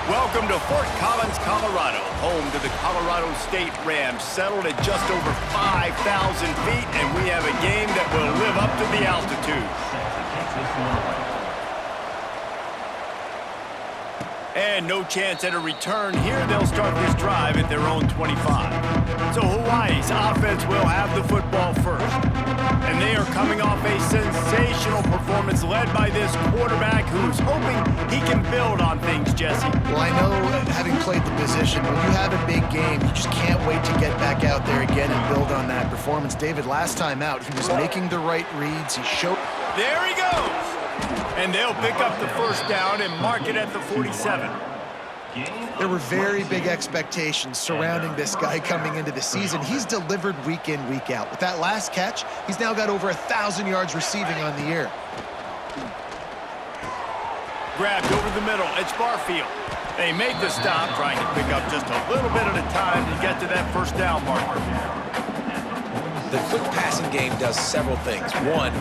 Welcome to Fort Collins, Colorado, home to the Colorado State Rams, settled at just over 5,000 feet, and we have a game that will live up to the altitude. And no chance at a return here. They'll start this drive at their own 25. So Hawaii's offense will have the football first. And they are coming off a sensational performance led by this quarterback who's hoping he can build on things, Jesse. Well, I know, having played the position, when you have a big game, you just can't wait to get back out there again and build on that performance. David, last time out, he was making the right reads. He showed... There he goes! And they'll pick up the first down and mark it at the 47. There were very big expectations surrounding this guy coming into the season. He's delivered week in, week out. With that last catch, he's now got over 1,000 yards receiving on the year. Grabbed over the middle. It's Barfield. They make the stop, trying to pick up just a little bit at a time to get to that first down marker. The quick passing game does several things. One,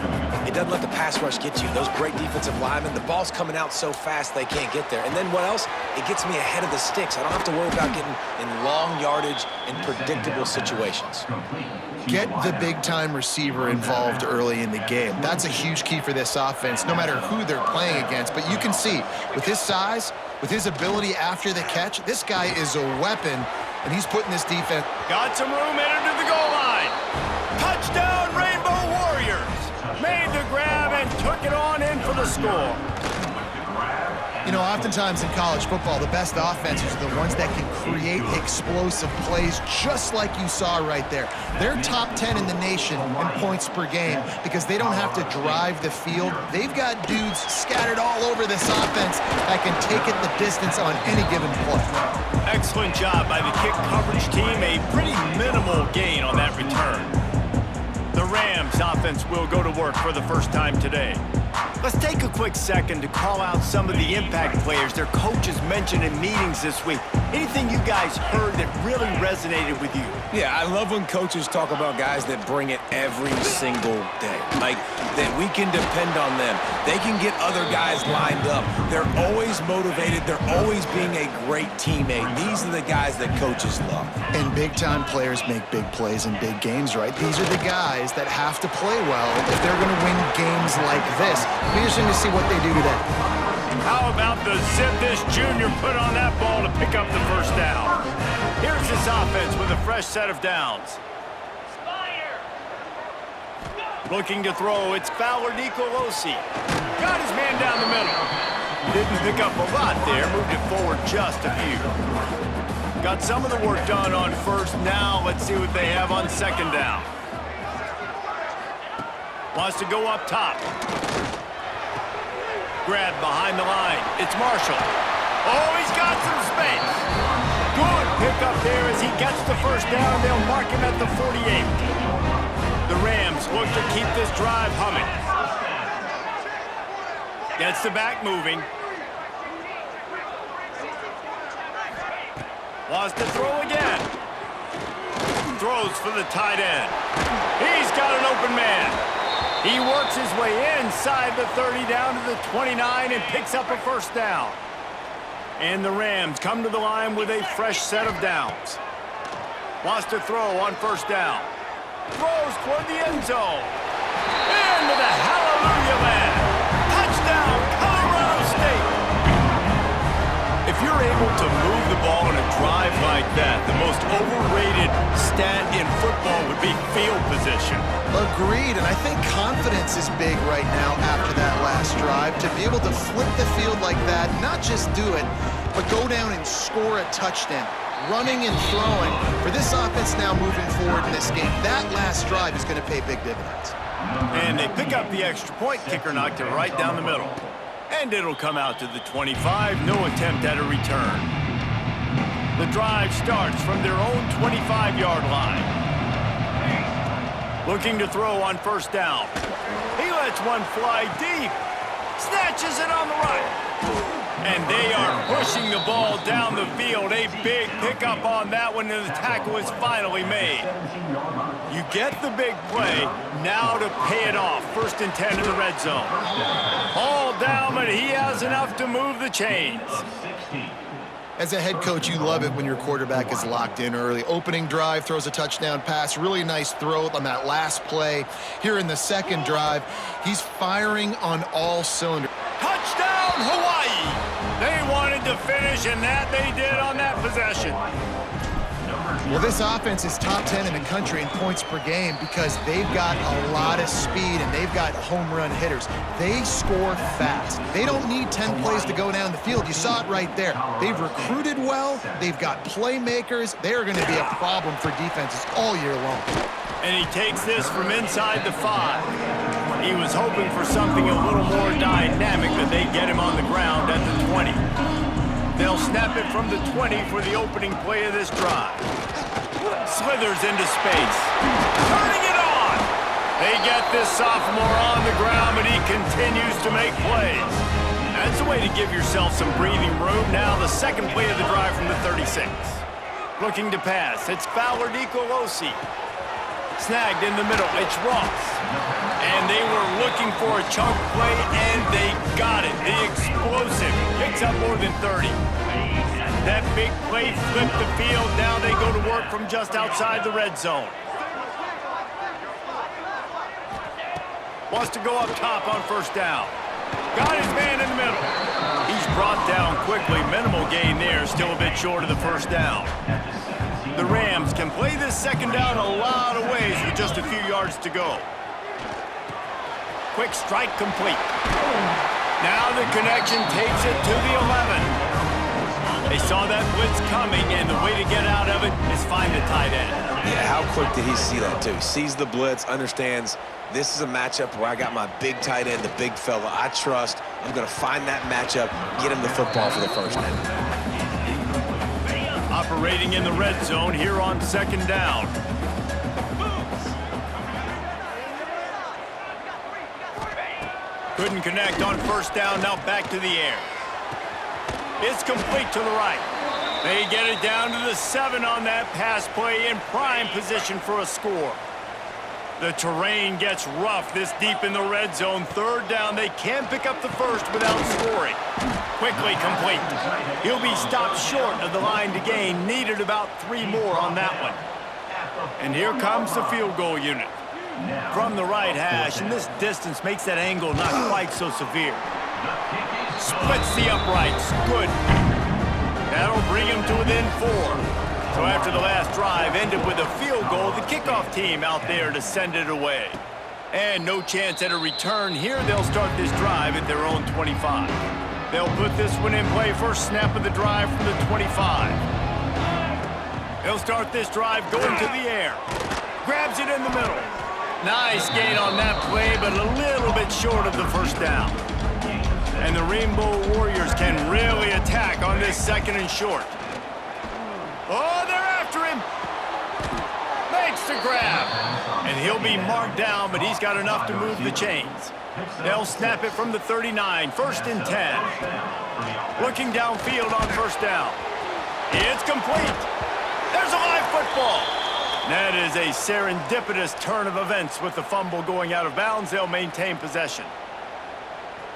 it doesn't let the pass rush get you. Those great defensive linemen, the ball's coming out so fast they can't get there. And then what else? It gets me ahead of the sticks. I don't have to worry about getting in long yardage and predictable situations. Get the big-time receiver involved early in the game. That's a huge key for this offense, no matter who they're playing against. But you can see, with his size, with his ability after the catch, this guy is a weapon, and he's putting this defense... Got some room, entered to the goal line. Touchdown, Rainbow Warriors! Made the grab and took it on in for the score. You know, oftentimes in college football, the best offenses are the ones that can create explosive plays, just like you saw right there. They're top 10 in the nation in points per game because they don't have to drive the field. They've got dudes scattered all over this offense that can take it the distance on any given play. Excellent job by the kick coverage team. A pretty minimal gain on that return. The Rams offense will go to work for the first time today. Let's take a quick second to call out some of the impact players their coaches mentioned in meetings this week. Anything you guys heard that really resonated with you? Yeah, I love when coaches talk about guys that bring it every single day. Like, that we can depend on them. They can get other guys lined up. They're always motivated. They're always being a great teammate. These are the guys that coaches love. And big-time players make big plays in big games, right? These are the guys that have to play well if they're going to win games like this. Be interesting to see what they do today. How about the zip this junior put on that ball to pick up the first down? Here's this offense with a fresh set of downs. Looking to throw, it's Fowler Nicolosi. Got his man down the middle. Didn't pick up a lot there, moved it forward just a few. Got some of the work done on first. Now let's see what they have on second down. Wants to go up top. Grab behind the line. It's Marshall. Oh, he's got some space. Good pickup there as he gets the first down. They'll mark him at the 48. The Rams look to keep this drive humming. Gets the back moving. Wants to throw again. Throws for the tight end. He's got an open man. He works his way inside the 30 down to the 29 and picks up a first down. And the Rams come to the line with a fresh set of downs. Wants to throw on first down. Throws toward the end zone. Into the hallelujah land. Touchdown, Colorado State. If you're able to move the ball in a drive like that, the most overrated stat in football would be field position. Agreed, and I think confidence is big right now after that last drive. To be able to flip the field like that, not just do it, but go down and score a touchdown. Running and throwing. For this offense now moving forward in this game, that last drive is going to pay big dividends. And they pick up the extra point. Kicker knocked it right down the middle. And it'll come out to the 25. No attempt at a return. The drive starts from their own 25-yard line. Looking to throw on first down. He lets one fly deep. Snatches it on the right. And they are pushing the ball down the field. A big pickup on that one, and the tackle is finally made. You get the big play, now to pay it off. 1st and 10 in the red zone. All down, but he has enough to move the chains. As a head coach, you love it when your quarterback is locked in early. Opening drive, throws a touchdown pass, really nice throw on that last play. Here in the second drive, he's firing on all cylinders. Touchdown, Hawaii! They wanted to finish, and that they did on that possession. Well, this offense is top 10 in the country in points per game because they've got a lot of speed and they've got home run hitters. They score fast. They don't need 10 plays to go down the field. You saw it right there. They've recruited well. They've got playmakers. They are going to be a problem for defenses all year long. And he takes this from inside the 5. He was hoping for something a little more dynamic, but they get him on the ground at the 20. They'll snap it from the 20 for the opening play of this drive. Slithers into space. Turning it on! They get this sophomore on the ground, but he continues to make plays. That's a way to give yourself some breathing room. Now the second play of the drive from the 36. Looking to pass. It's Fowler Nicolosi. Snagged in the middle. It's Ross. And they were looking for a chunk play, and they got it. The explosive picks up more than 30. That big play flipped the field. Now they go to work from just outside the red zone. Wants to go up top on first down. Got his man in the middle. He's brought down quickly. Minimal gain there. Still a bit short of the first down. The Rams can play this second down a lot of ways with just a few yards to go. Quick strike complete. Now the connection takes it to the 11. They saw that blitz coming, and the way to get out of it is find the tight end. Yeah, how quick did he see that, too? Sees the blitz, understands this is a matchup where I got my big tight end, the big fella I trust. I'm going to find that matchup, get him the football for the first down. Operating in the red zone here on second down. Couldn't connect on first down, now back to the air. It's complete to the right. They get it down to the 7 on that pass play in prime position for a score. The terrain gets rough this deep in the red zone. Third down, they can't pick up the first without scoring. Quickly complete. He'll be stopped short of the line to gain. Needed about 3 more on that one. And here comes the field goal unit. From the right hash, and this distance makes that angle not quite so severe. Splits the uprights. Good. That'll bring him to within 4. So after the last drive ended with a field goal, the kickoff team out there to send it away. And no chance at a return here. They'll start this drive at their own 25. They'll put this one in play. First snap of the drive from the 25. They'll start this drive going to the air. Grabs it in the middle. Nice gain on that play, but a little bit short of the first down. And the Rainbow Warriors can really attack on this second and short. Oh, they're after him. Makes the grab. And he'll be marked down, but he's got enough to move the chains. They'll snap it from the 39, first and 10. Looking downfield on first down. It's complete. There's a live football. That is a serendipitous turn of events with the fumble going out of bounds. They'll maintain possession.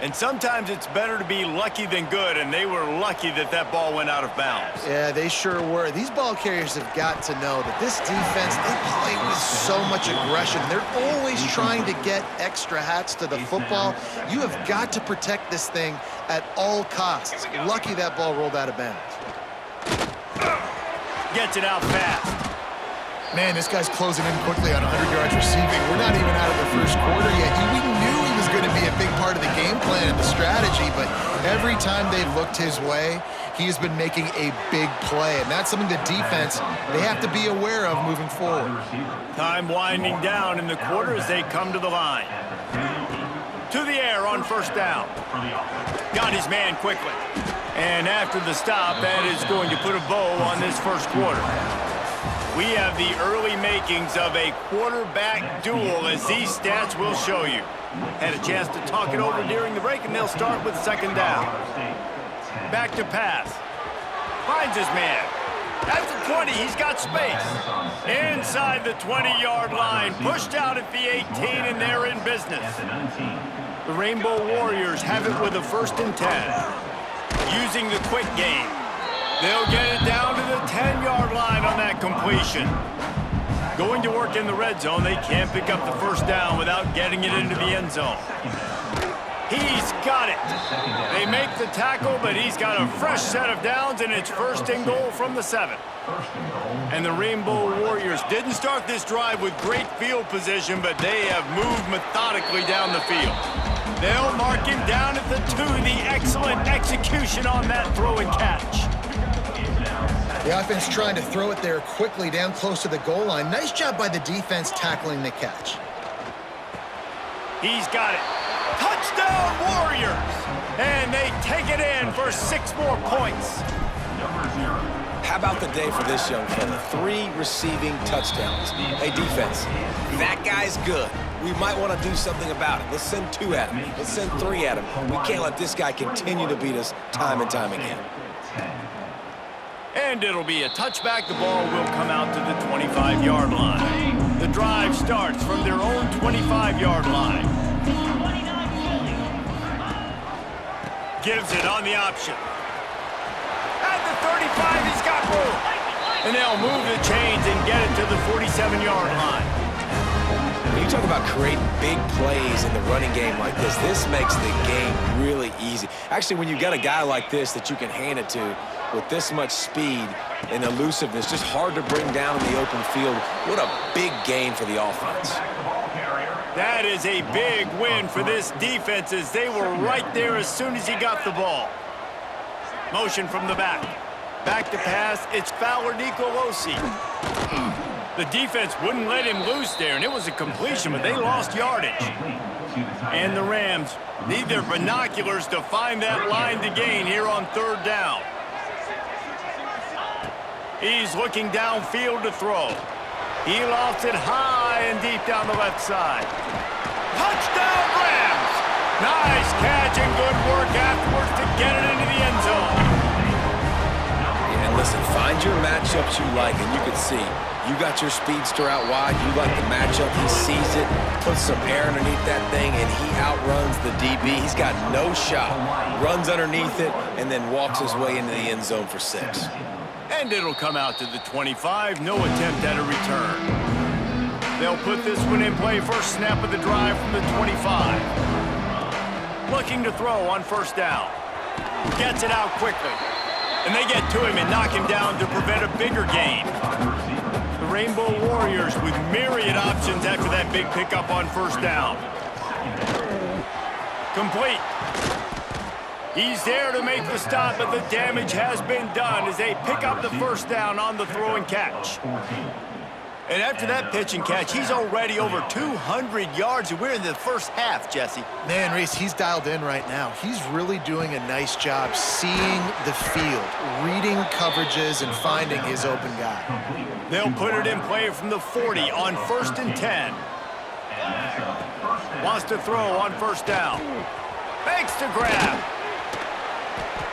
And sometimes it's better to be lucky than good, and they were lucky that that ball went out of bounds. Yeah, they sure were. These ball carriers have got to know that this defense, they play with so much aggression. They're always trying to get extra hats to the football. You have got to protect this thing at all costs. Lucky that ball rolled out of bounds. Gets it out fast. Man, this guy's closing in quickly on 100 yards receiving. We're not even out of the first quarter yet. We knew he was going to be a big part of the game plan and the strategy, but every time they've looked his way, he has been making a big play, and that's something the defense, they have to be aware of moving forward. Time winding down in the quarter as they come to the line. To the air on first down. Got his man quickly. And after the stop, that is going to put a bow on this first quarter. We have the early makings of a quarterback duel, as these stats will show you. Had a chance to talk it over during the break, and they'll start with second down. Back to pass. Finds his man. At the 20, he's got space. Inside the 20-yard line, pushed out at the 18, and they're in business. The Rainbow Warriors have it with a first and 10. Using the quick game. They'll get it down to the 10-yard line on that completion. Going to work in the red zone, they can't pick up the first down without getting it into the end zone. He's got it. They make the tackle, but he's got a fresh set of downs, and it's first and goal from the 7. And the Rainbow Warriors didn't start this drive with great field position, but they have moved methodically down the field. They'll mark him down at the 2, the excellent execution on that throw and catch. The offense trying to throw it there quickly down close to the goal line. Nice job by the defense tackling the catch. He's got it. Touchdown Warriors! And they take it in for 6 more points. How about the day for this young fella? 3 receiving touchdowns. Hey, defense, that guy's good. We might want to do something about it. Let's send 2 at him. Let's send 3 at him. We can't let this guy continue to beat us time and time again. And it'll be a touchback. The ball will come out to the 25-yard line. The drive starts from their own 25-yard line. Gives it on the option. At the 35, he's got room. And they'll move the chains and get it to the 47-yard line. When you talk about creating big plays in the running game like this, this makes the game really easy. Actually, when you got a guy like this that you can hand it to with this much speed and elusiveness, just hard to bring down in the open field, what a big gain for the offense. That is a big win for this defense as they were right there as soon as he got the ball. Motion from the back. Back to pass, it's Fowler Nicolosi. The defense wouldn't let him loose there, and it was a completion, but they lost yardage. And the Rams need their binoculars to find that line to gain here on 3rd down. He's looking downfield to throw. He lofts it high and deep down the left side. Touchdown, Rams! Nice catch and good work afterwards to get it into the end zone. Yeah, and listen, find your matchups you like, and you can see you got your speedster out wide. You like the matchup. He sees it, puts some air underneath that thing, and he outruns the DB. He's got no shot. Runs underneath it, and then walks his way into the end zone for 6. And it'll come out to the 25. No attempt at a return. They'll put this one in play. First snap of the drive from the 25. Looking to throw on 1st down. Gets it out quickly. And they get to him and knock him down to prevent a bigger gain. The Rainbow Warriors with myriad options after that big pickup on 1st down. Complete. He's there to make the stop, but the damage has been done as they pick up the 1st down on the throw and catch. And after that pitch and catch, he's already over 200 yards, and we're in the first half, Jesse. Man, Reese, he's dialed in right now. He's really doing a nice job seeing the field, reading coverages, and finding his open guy. They'll put it in play from the 40 on 1st and 10. Wants to throw on 1st down. Makes the grab.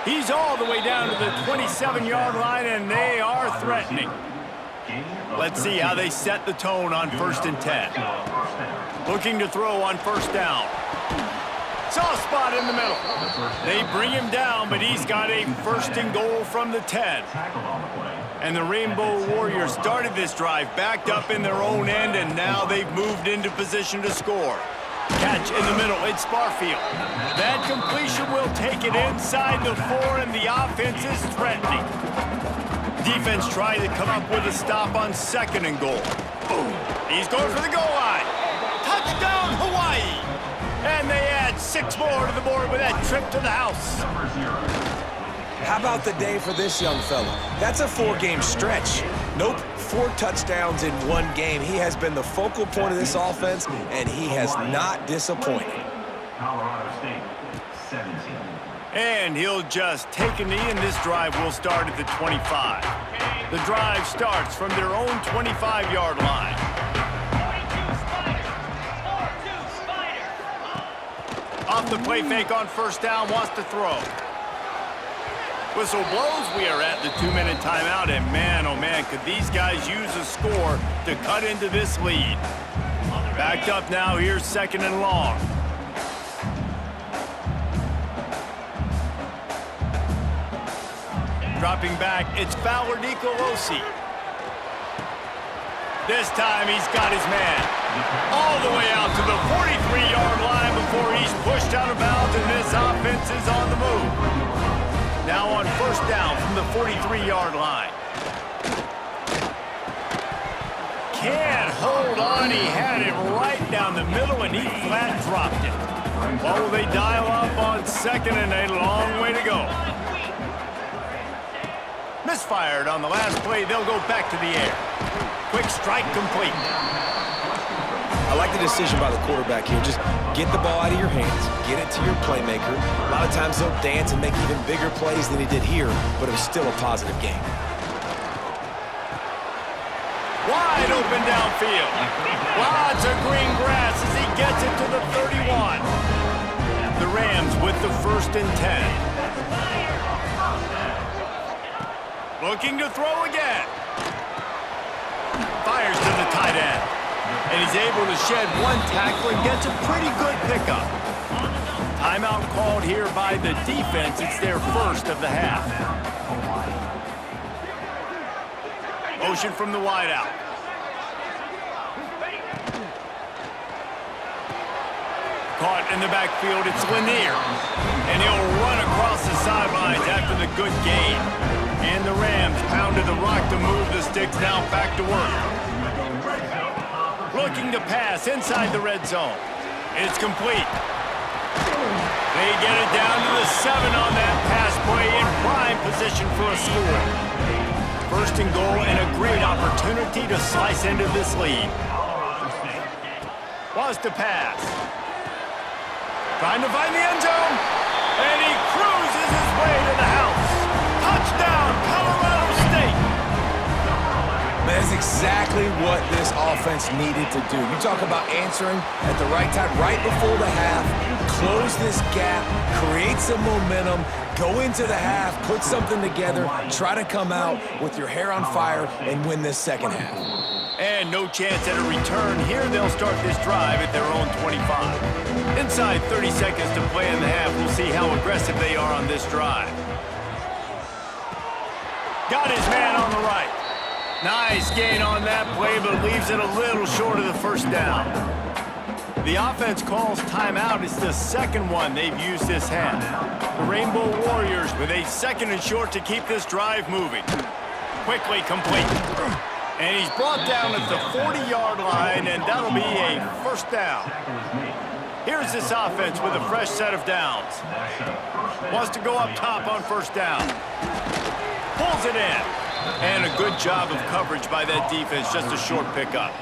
He's all the way down to the 27-yard line, and they are threatening. Let's see how they set the tone on 1st and 10. Looking to throw on 1st down. Soft spot in the middle. They bring him down, but he's got a 1st and goal from the 10. And the Rainbow Warriors started this drive backed up in their own end, and now they've moved into position to score. Catch in the middle, it's Barfield. That completion will take it inside the 4, and the offense is threatening. Defense trying to come up with a stop on 2nd and goal. He's going for the goal line. Touchdown, Hawaii! And they add 6 more to the board with that trip to the house. How about the day for this young fella? That's a 4-game stretch. Nope, 4 touchdowns in 1 game. He has been the focal point of this offense, and he has not disappointed. Colorado State, 17. And he'll just take a knee, and this drive will start at the 25. The drive starts from their own 25-yard line. Off the play fake on 1st down, wants to throw. Whistle blows, we are at the 2-minute timeout, and man, oh man, could these guys use a score to cut into this lead. Backed up now, here's 2nd and long. Dropping back, it's Fowler Nicolosi. This time he's got his man. All the way out to the 43-yard line before he's pushed out of bounds, and this offense is on the move. Now on first down from the 43-yard line. Can't hold on. He had it right down the middle, and he flat dropped it. Well, will they dial up on second, and a long way to go. Misfired on the last play. They'll go back to the air. Quick strike complete. I like the decision by the quarterback here. Just get the ball out of your hands, get it to your playmaker. A lot of times he'll dance and make even bigger plays than he did here, but it was still a positive game. Wide open downfield. Lots of green grass as he gets it to the 31. The Rams with the 1st and 10. Looking to throw again. Fires to the tight end. And he's able to shed one tackle and gets a pretty good pickup. Timeout called here by the defense. It's their first of the half. Motion from the wideout. Caught in the backfield, it's Lanier. And he'll run across the sidelines after the good gain. And the Rams pounded the rock to move the sticks now back to work. Looking to pass inside the red zone. It's complete. They get it down to the 7 on that pass play in prime position for a score. 1st and goal and a great opportunity to slice into this lead. Wants to pass. Trying to find the end zone. And he cruises his way to the house. Touchdown, Colorado State. That's exactly what this offense needed to do. You talk about answering at the right time, right before the half, close this gap, create some momentum, go into the half, put something together, try to come out with your hair on fire and win this second half. And no chance at a return. Here they'll start this drive at their own 25. Inside 30 seconds to play in the half. We'll see how aggressive they are on this drive. Got his man on the right. Nice gain on that play, but leaves it a little short of the 1st down. The offense calls timeout. It's the 2nd one they've used this half. The Rainbow Warriors with a 2nd and short to keep this drive moving. Quickly complete. And he's brought down at the 40-yard line, and that'll be a 1st down. Here's this offense with a fresh set of downs. Wants to go up top on 1st down. Pulls it in. And a good job of coverage by that defense, just a short pickup.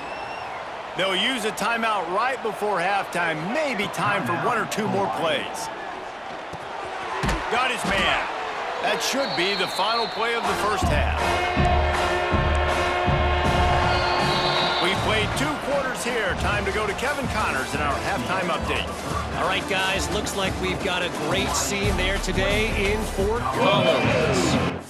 They'll use a timeout right before halftime, maybe time for 1 or 2 more plays. Got his man. That should be the final play of the 1st half. We played 2 quarters here. Time to go to Kevin Connors in our halftime update. All right, guys, looks like we've got a great scene there today in Fort Collins.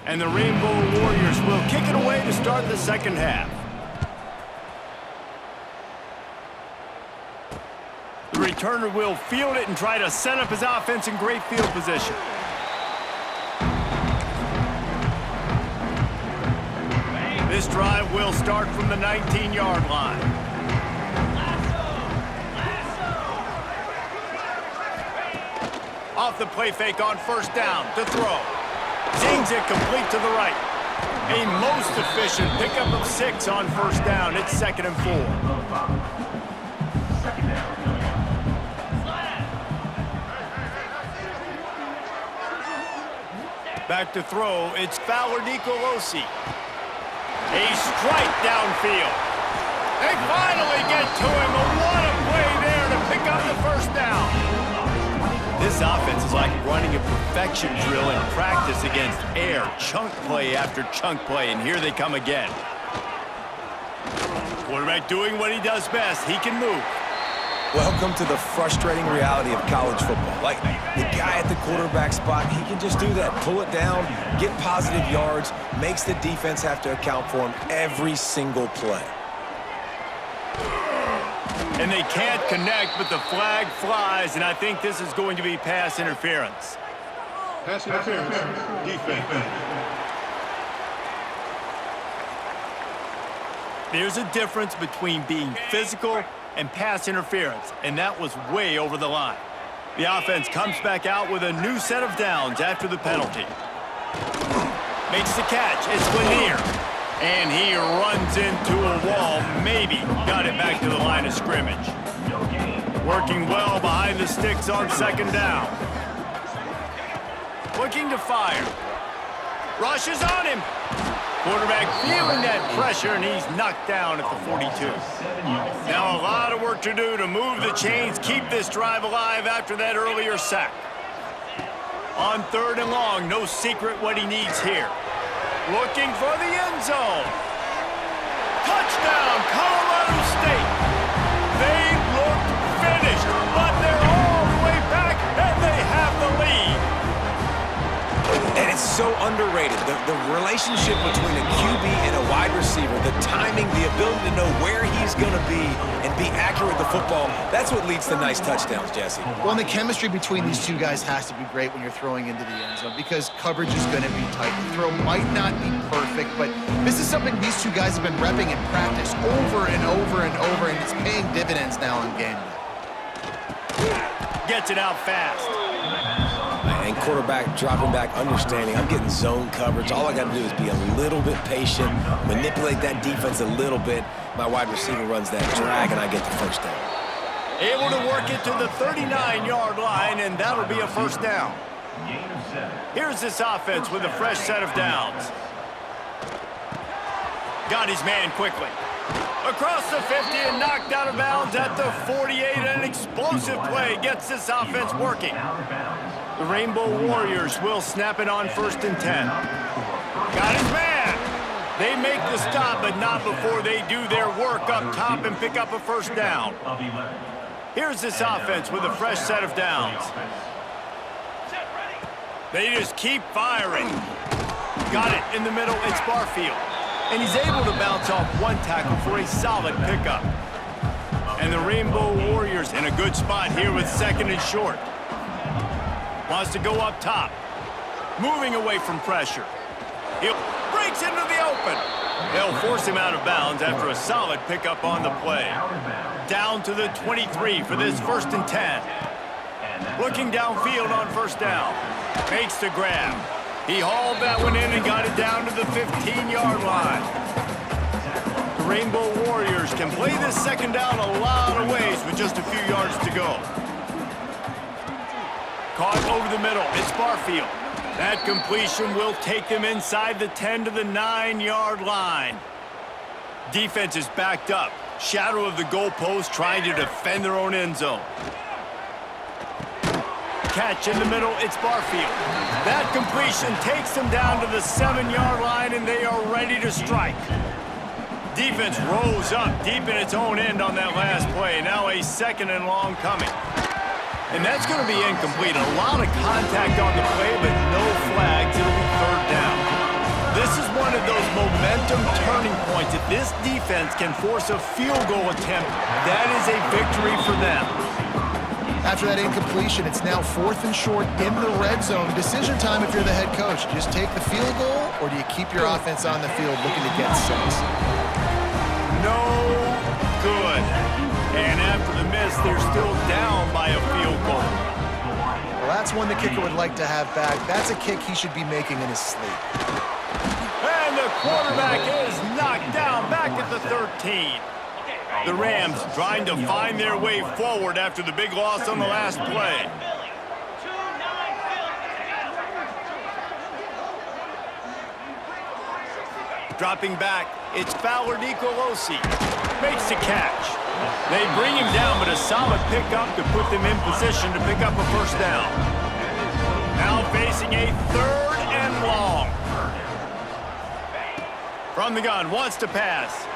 And the Rainbow Warriors will kick it away to start the 2nd half. The returner will field it and try to set up his offense in great field position. This drive will start from the 19-yard line. Off the play fake on 1st down to throw. Zings it complete to the right. A most efficient pickup of 6 on 1st down. It's 2nd and 4. Back to throw. It's Fowler Nicolosi. A strike downfield. They finally get to him. What a play there to pick up the 1st down. This offense is like running a perfection drill in practice against air. Chunk play after chunk play, and here they come again. Quarterback doing what he does best. He can move. Welcome to the frustrating reality of college football. Like, the guy at the quarterback spot, he can just do that. Pull it down, get positive yards, makes the defense have to account for him every single play. And they can't connect, but the flag flies, and I think this is going to be pass interference. Pass interference, defense. There's a difference between being physical and pass interference, and that was way over the line. The offense comes back out with a new set of downs after the penalty. Makes the catch. It's Lanier. And he runs into a wall. Maybe got it back to the line of scrimmage. Working well behind the sticks on second down. Looking to fire. Rushes on him. Quarterback feeling that pressure, and he's knocked down at the 42. Now a lot of work to do to move the chains, keep this drive alive after that earlier sack. On 3rd and long, no secret what he needs here. Looking for the end zone. Touchdown, Colorado State. They look finished, but they're all the way back, and they have the lead. And it's so underrated. The relationship between a QB and a wide receiver, the timing, the ability to know where he's going to be and be accurate with the football, that's what leads to nice touchdowns, Jesse. Well, and the chemistry between these two guys has to be great when you're throwing into the end zone because coverage is going to be tight. The throw might not be perfect, but this is something these two guys have been repping in practice over and over and over, and it's paying dividends now on game day. Gets it out fast. And quarterback dropping back, understanding I'm getting zone coverage. All I got to do is be a little bit patient, manipulate that defense a little bit. My wide receiver runs that drag, and I get the first down. Able to work it to the 39-yard line, and that'll be a first down. Here's this offense with a fresh set of downs. Got his man quickly. Across the 50 and knocked out of bounds at the 48. An explosive play gets this offense working. The Rainbow Warriors will snap it on 1st and 10. Got his man. They make the stop, but not before they do their work up top and pick up a first down. Here's this offense with a fresh set of downs. They just keep firing. Got it in the middle. It's Barfield. And he's able to bounce off one tackle for a solid pickup. And the Rainbow Warriors in a good spot here with 2nd and short. Wants to go up top. Moving away from pressure. He breaks into the open. They'll force him out of bounds after a solid pickup on the play. Down to the 23 for this 1st and 10. Looking downfield on first down. Makes the grab. He hauled that one in and got it down to the 15-yard line. The Rainbow Warriors can play this second down a lot of ways with just a few yards to go. Caught over the middle. It's Barfield. That completion will take them inside the 10 to the 9-yard line. Defense is backed up. Shadow of the goalpost trying to defend their own end zone. Catch in the middle, it's Barfield. That completion takes them down to the 7-yard line, and they are ready to strike. Defense rose up deep in its own end on that last play. Now a 2nd and long coming. And that's going to be incomplete. A lot of contact on the play, but no flags. It'll be 3rd down. This is one of those momentum turning points. If this defense can force a field goal attempt, that is a victory for them. After that incompletion, it's now 4th and short in the red zone. Decision time if you're the head coach. Just take the field goal, or do you keep your offense on the field looking to get 6? No good. And after the miss, they're still down by a field goal. Well, that's one the kicker would like to have back. That's a kick he should be making in his sleep. And the quarterback is knocked down back at the 13. The Rams trying to find their way forward after the big loss on the last play. Dropping back, it's Fowler Nicolosi. Makes the catch. They bring him down, but a solid pickup to put them in position to pick up a first down. Now facing a 3rd and long. From the gun, wants to pass.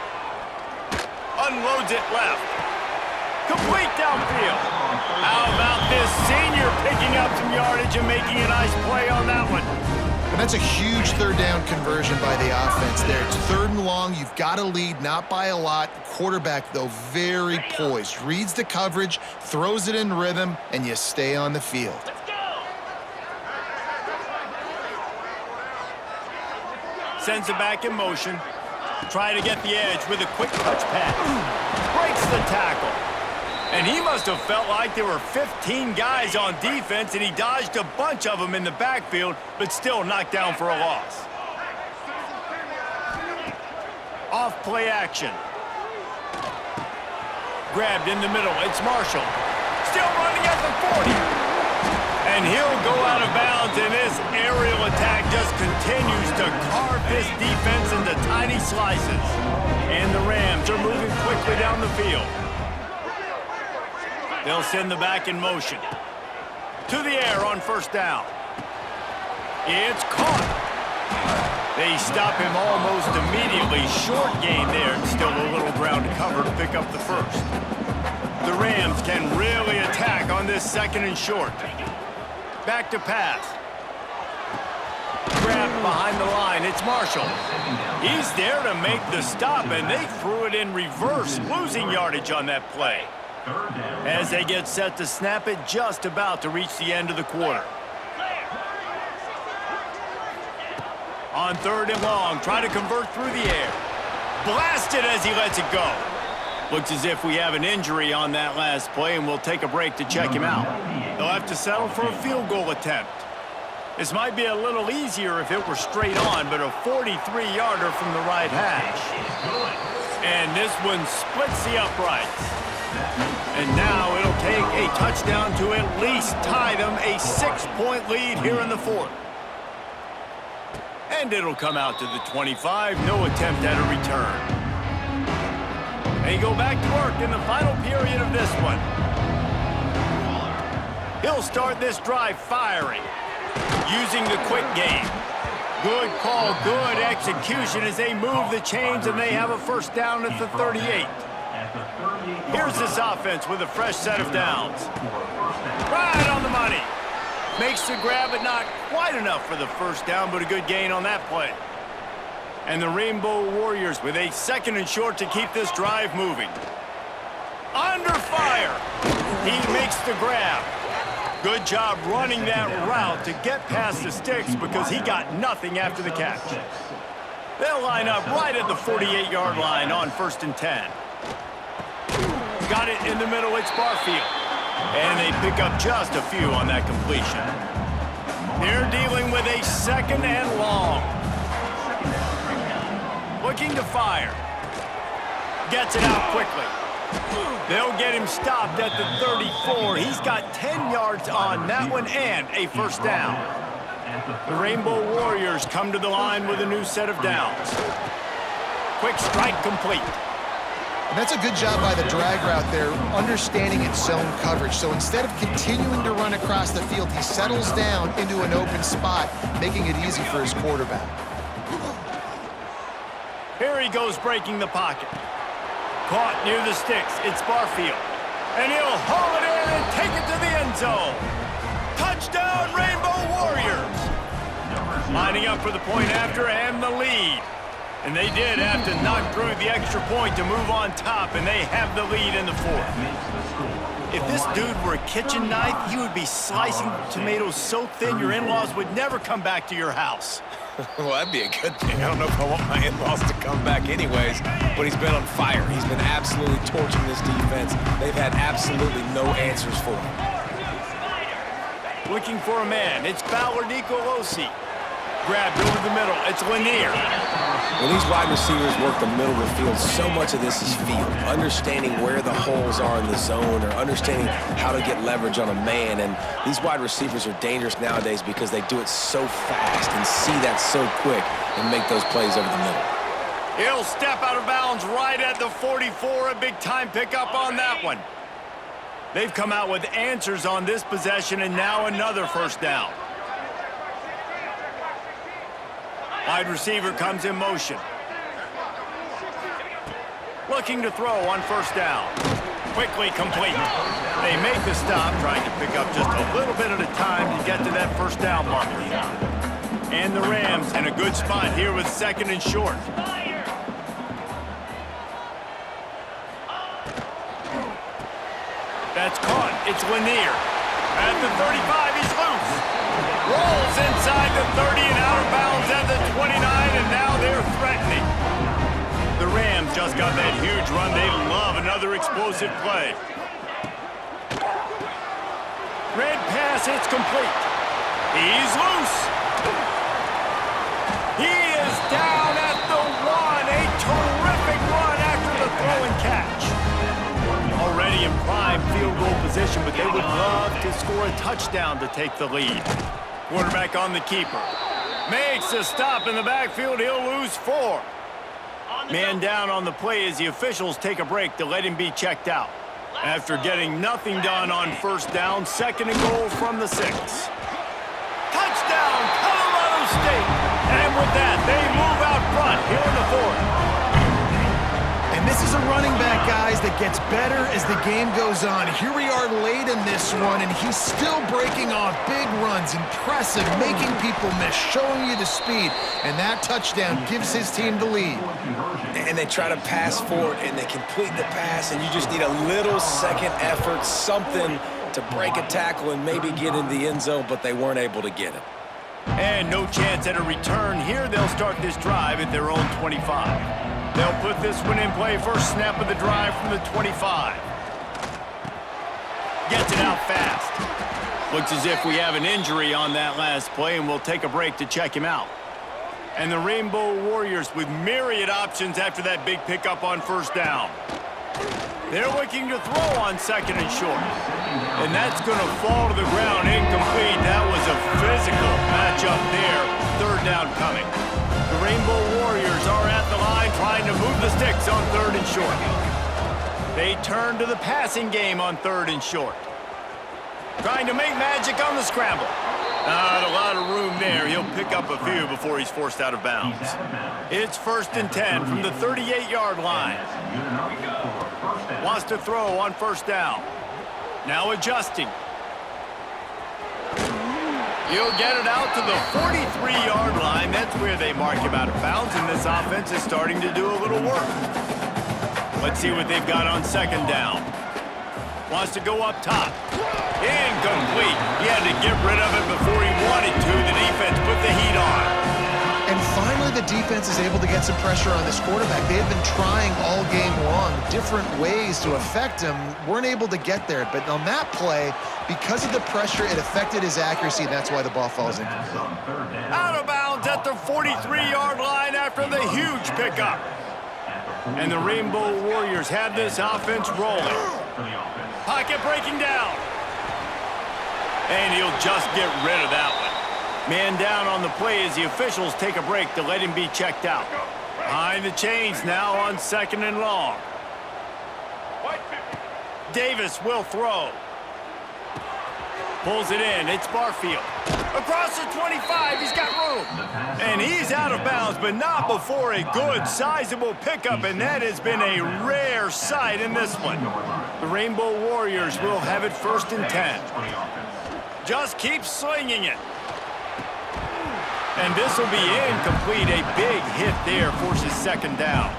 Unloads it left. Complete downfield. How about this senior picking up some yardage and making a nice play on that one? And that's a huge 3rd down conversion by the offense there. It's 3rd and long. You've got to lead, not by a lot. Quarterback, though, very poised. Reads the coverage, throws it in rhythm, and you stay on the field. Sends it back in motion. Trying to get the edge with a quick touch pass. Breaks the tackle. And he must have felt like there were 15 guys on defense, and he dodged a bunch of them in the backfield, but still knocked down for a loss. Off play action. Grabbed in the middle. It's Marshall. Still running at the 40. And he'll go out of bounds, and this aerial attack just continues to carve this defense into tiny slices. And the Rams are moving quickly down the field. They'll send the back in motion. To the air on first down. It's caught. They stop him almost immediately. Short gain there. Still a little ground to cover to pick up the first. The Rams can really attack on this 2nd and short. Back to pass. Grabbed behind the line. It's Marshall. He's there to make the stop, and they threw it in reverse, losing yardage on that play. As they get set to snap it, just about to reach the end of the quarter. On 3rd and long, try to convert through the air. Blasted as he lets it go. Looks as if we have an injury on that last play, and we'll take a break to check him out. They'll have to settle for a field goal attempt. This might be a little easier if it were straight on, but a 43-yarder from the right hash. And this one splits the uprights. And now it'll take a touchdown to at least tie them a 6-point lead here in the 4th. And it'll come out to the 25. No attempt at a return. They go back to work in the final period of this one. He'll start this drive firing, using the quick game. Good call, good execution as they move the chains, and they have a first down at the 38. Here's this offense with a fresh set of downs. Right on the money. Makes the grab, but not quite enough for the first down, but a good gain on that play. And the Rainbow Warriors with a 2nd and short to keep this drive moving. Under fire. He makes the grab. Good job running that route to get past the sticks because he got nothing after the catch. They'll line up right at the 48-yard line on 1st and 10. Got it in the middle, it's Barfield. And they pick up just a few on that completion. They're dealing with a 2nd and long. Looking to fire. Gets it out quickly. They'll get him stopped at the 34. He's got 10 yards on that one and a first down. The Rainbow Warriors come to the line with a new set of downs. Quick strike complete. And that's a good job by the drag route there, understanding its zone coverage. So instead of continuing to run across the field, he settles down into an open spot, making it easy for his quarterback. Here he goes breaking the pocket. Caught near the sticks. It's Barfield. And he'll haul it in and take it to the end zone. Touchdown, Rainbow Warriors. Lining up for the point after and the lead. And they did have to knock through the extra point to move on top, and they have the lead in the 4th. If this dude were a kitchen knife, he would be slicing tomatoes so thin your in-laws would never come back to your house. Well, that'd be a good thing. I don't know if I want my in-laws to come back anyways, but he's been on fire. He's been absolutely torching this defense. They've had absolutely no answers for him. Looking for a man. It's Fowler Nicolosi. Grabbed over the middle. It's Lanier. When these wide receivers work the middle of the field, so much of this is feel. Understanding where the holes are in the zone or understanding how to get leverage on a man. And these wide receivers are dangerous nowadays because they do it so fast and see that so quick and make those plays over the middle. He'll step out of bounds right at the 44. A big-time pickup on that one. They've come out with answers on this possession, and now another first down. Wide receiver comes in motion. Looking to throw on first down. Quickly complete. They make the stop, trying to pick up just a little bit at a time to get to that first down marker. And the Rams in a good spot here with second and short. That's caught. It's Lanier. At the 35, he's loose. Rolls inside the 30 and out of bounds at the 29, and now they're threatening. The Rams just got that huge run. They love another explosive play. Red pass, it's complete. He's loose. He is down at the 1. A terrific run after the throw and catch. Already in prime field goal position, but they would love to score a touchdown to take the lead. Quarterback on the keeper. Makes a stop in the backfield. He'll lose 4. Man down on the play as the officials take a break to let him be checked out. After getting nothing done on first down, second and goal from the 6. Touchdown, Colorado State! And with that, they move out front here in the 4th. And this is a running back, guys, that gets better as the game goes on. Here we are late in this one, and he's still breaking off big runs. Impressive, making people miss, showing you the speed. And that touchdown gives his team the lead. And they try to pass forward, and they complete the pass, and you just need a little second effort, something to break a tackle and maybe get in the end zone, but they weren't able to get it. And no chance at a return here. They'll start this drive at their own 25. They'll put this one in play. First snap of the drive from the 25. Gets it out fast. Looks as if we have an injury on that last play, and we'll take a break to check him out. And the Rainbow Warriors with myriad options after that big pickup on first down. They're looking to throw on second and short. And that's going to fall to the ground incomplete. That was a physical matchup there. Third down coming. The Rainbow Warriors are at the line trying to move the sticks on third and short. They turn to the passing game on third and short. Trying to make magic on the scramble. Not a lot of room there. He'll pick up a few before he's forced out of bounds. It's first and 10 from the 38-yard line. Wants to throw on first down. Now adjusting. He'll get it out to the 43-yard line. That's where they mark him out of bounds, and this offense is starting to do a little work. Let's see what they've got on second down. Wants to go up top. Incomplete. He had to get rid of it before he wanted to. The defense put the heat on. And finally, the defense is able to get some pressure on this quarterback. They have been trying all game long, different ways to affect him. Weren't able to get there. But on that play, because of the pressure, it affected his accuracy, and that's why the ball falls incomplete. Out of bounds at the 43-yard line after the huge pickup. And the Rainbow Warriors have this offense rolling. Pocket breaking down. And he'll just get rid of that one. Man down on the play as the officials take a break to let him be checked out. Behind the chains now on second and long. Davis will throw. Pulls it in. It's Barfield. Across the 25. He's got room. And he's out of bounds, but not before a good, sizable pickup, and that has been a rare sight in this one. The Rainbow Warriors will have it first and 10. Just keep slinging it. And this will be incomplete. A big hit there forces second down.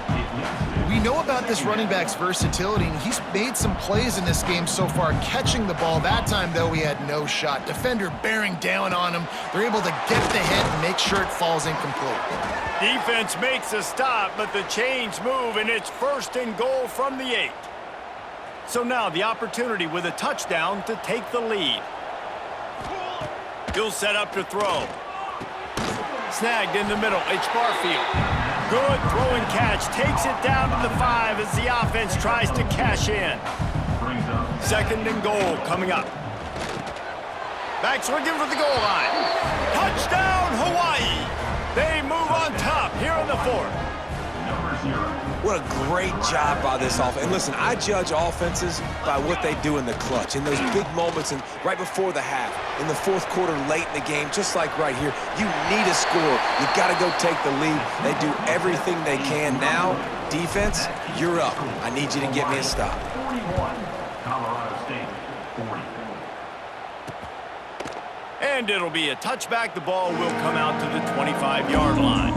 We know about this running back's versatility, and he's made some plays in this game so far, catching the ball. That time, though, he had no shot. Defender bearing down on him. They're able to get the hit and make sure it falls incomplete. Defense makes a stop, but the chains move, and it's first and goal from the 8. So now the opportunity with a touchdown to take the lead. He'll set up to throw. Snagged in the middle. It's Barfield. Good throw and catch. Takes it down to the 5 as the offense tries to cash in. Second and goal coming up. Back swinging for the goal line. Touchdown, Hawaii. They move on top here in the 4th. What a great job by this offense. And listen, I judge offenses by what they do in the clutch, in those big moments and right before the half, in the fourth quarter, late in the game, just like right here. You need a score. You got to go take the lead. They do everything they can. Now, defense, you're up. I need you to get me a stop. 41, Colorado State, 40. And it'll be a touchback. The ball will come out to the 25-yard line.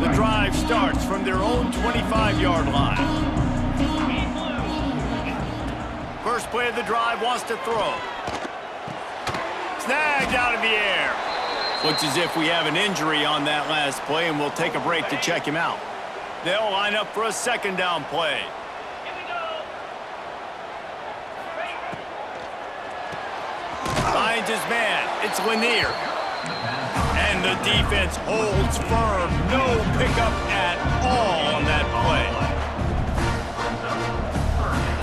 The drive starts from their own 25-yard line. First play of the drive, wants to throw. Snagged out of the air. Looks as if we have an injury on that last play, and we'll take a break to check him out. They'll line up for a second down play. Finds his man. It's Lanier. And the defense holds firm. No pickup at all on that play.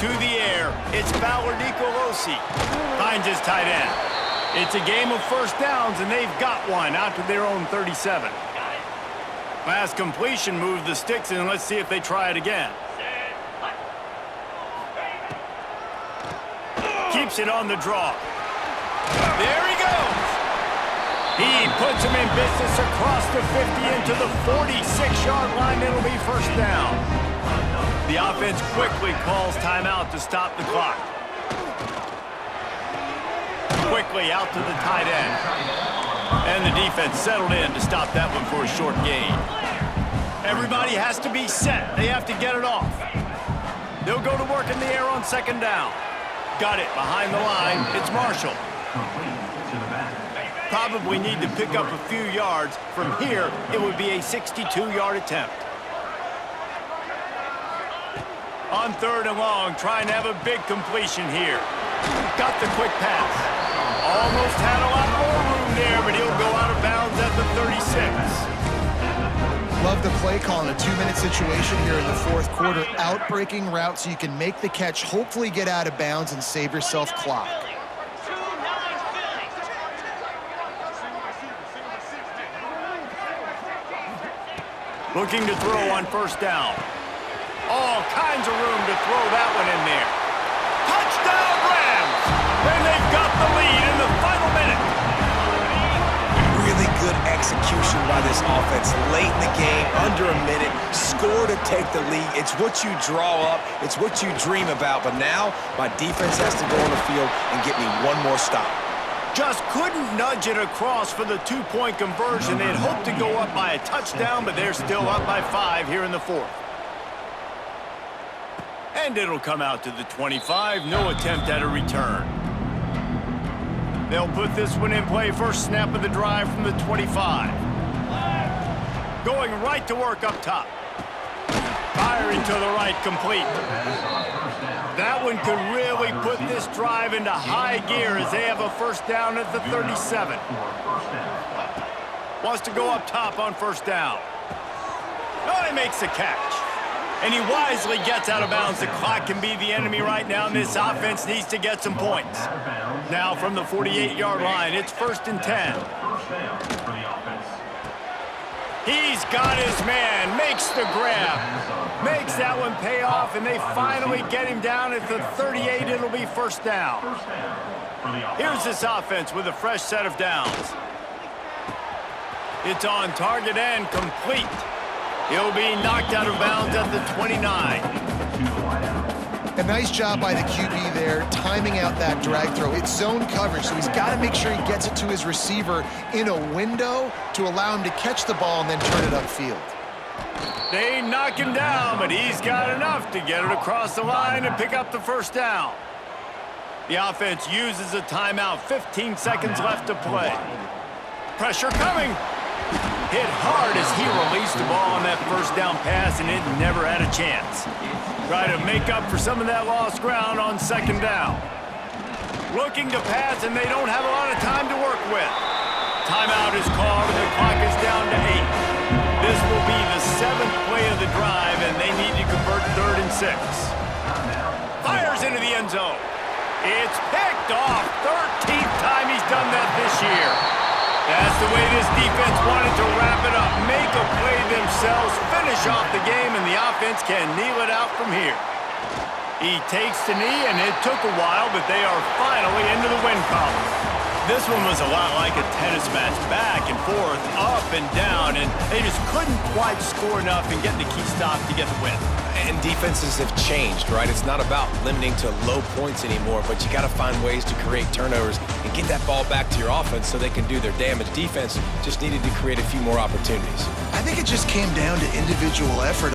To the air. It's Fowler Nicolosi. Finds his tight end. It's a game of first downs, and they've got one out to their own 37. Last completion moved the sticks, and let's see if they try it again. Keeps it on the draw. There he goes. He puts him in business across the 50 into the 46-yard line. It'll be first down. The offense quickly calls timeout to stop the clock. Quickly out to the tight end. And the defense settled in to stop that one for a short gain. Everybody has to be set. They have to get it off. They'll go to work in the air on second down. Got it behind the line. It's Marshall. Probably need to pick up a few yards. From here, it would be a 62-yard attempt. On third and long, trying to have a big completion here. Got the quick pass. Almost had a lot more room there, but he'll go out of bounds at the 36. Love the play call in a 2-minute situation here in the fourth quarter. Out-breaking route so you can make the catch, hopefully get out of bounds and save yourself clock. Looking to throw on first down. All kinds of room to throw that one in there. Touchdown Rams! And they've got the lead in the final minute. Really good execution by this offense. Late in the game, under a minute, score to take the lead. It's what you draw up. It's what you dream about. But now, my defense has to go on the field and get me one more stop. Just couldn't nudge it across for the two-point conversion. They'd hoped to go up by a touchdown, but they're still up by 5 here in the fourth. And it'll come out to the 25. No attempt at a return. They'll put this one in play. First snap of the drive from the 25. Going right to work up top. Firing to the right, complete. That one could really put this drive into high gear as they have a first down at the 37. Wants to go up top on first down. Oh, he makes the catch. And he wisely gets out of bounds. The clock can be the enemy right now, and this offense needs to get some points. Now from the 48-yard line, it's first and 10. He's got his man, makes the grab, makes that one pay off, and they finally get him down at the 38. It'll be first down. Here's this offense with a fresh set of downs. It's on target and complete. He'll be knocked out of bounds at the 29. A nice job by the QB there, timing out that drag throw. It's zone coverage, so he's got to make sure he gets it to his receiver in a window to allow him to catch the ball and then turn it upfield. They knock him down, but he's got enough to get it across the line and pick up the first down. The offense uses a timeout. 15 seconds left to play. Pressure coming. Hit hard as he released the ball on that first down pass, and it never had a chance. Try to make up for some of that lost ground on second down. Looking to pass, and they don't have a lot of time to work with. Timeout is called, and the clock is down to 8. This will be the 7th play of the drive, and they need to convert 3rd and 6. Fires into the end zone. It's picked off. 13th time he's done that this year. That's the way this defense wanted to wrap it up. Make a play themselves, finish off the game, and the offense can kneel it out from here. He takes the knee, and it took a while, but they are finally into the win column. This one was a lot like a tennis match, back and forth, up and down, and they just couldn't quite score enough and get the key stop to get the win. And defenses have changed, right? It's not about limiting to low points anymore, but you got to find ways to create turnovers and get that ball back to your offense so they can do their damage. Defense just needed to create a few more opportunities. I think it just came down to individual effort